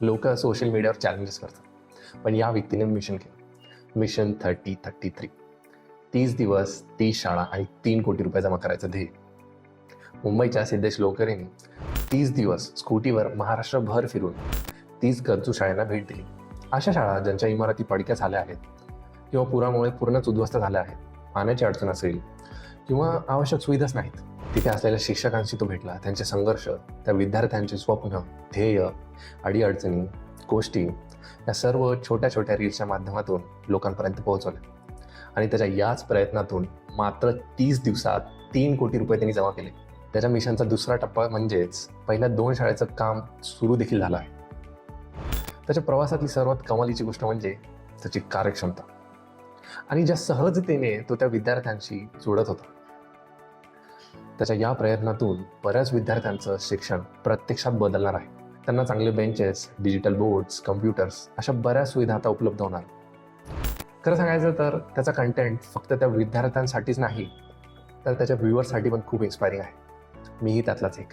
लोक सोशल मीडियावर चॅलेंजेस करतात, पण या व्यक्तीने मिशन केलं. मिशन 3033. 30 दिवस, 30 शाळा आणि 3 कोटी रुपये जमा करायचं ध्येय. मुंबईच्या सिद्धेश लोकरेंनी 30 दिवस स्कूटीवर महाराष्ट्रभर फिरून 30 गरजू शाळांना भेट दिली. अशा शाळा ज्यांच्या इमारती पडक्या झाल्या आहेत किंवा पुरामुळे पूर्णच उद्ध्वस्त झाल्या आहेत, पाण्याची अडचण असेल किंवा आवश्यक सुविधाच नाहीत, तिथे असलेल्या शिक्षकांशी तो भेटला. त्यांचे संघर्ष, त्या विद्यार्थ्यांचे स्वप्न, ध्येय, अडीअडचणी, गोष्टी या सर्व छोट्या छोट्या रील्सच्या माध्यमातून लोकांपर्यंत पोहोचवल्या. आणि त्याच्या याच प्रयत्नातून मात्र 30 दिवसात 3 कोटी रुपये त्यांनी जमा केले. त्याच्या मिशनचा दुसरा टप्पा म्हणजेच पहिल्या 2 शाळेचं काम सुरू देखील झालं आहे. त्याच्या प्रवासातली सर्वात कमालीची गोष्ट म्हणजे त्याची कार्यक्षमता आणि ज्या सहजतेने तो त्या विद्यार्थ्यांशी जोडत होता. त्याच्या या प्रयत्नातून बऱ्याच विद्यार्थ्यांचं शिक्षण प्रत्यक्षात बदलणार आहे. त्यांना चांगले बेंचेस, डिजिटल बोर्ड्स, कम्प्युटर्स अशा बऱ्याच सुविधा आता उपलब्ध होणार. खरं सांगायचं तर त्याचा कंटेंट फक्त त्या विद्यार्थ्यांसाठीच नाही, तर त्याच्या व्ह्युअर्ससाठी पण खूप इन्स्पायरिंग आहे. मीही त्यातलाच एक.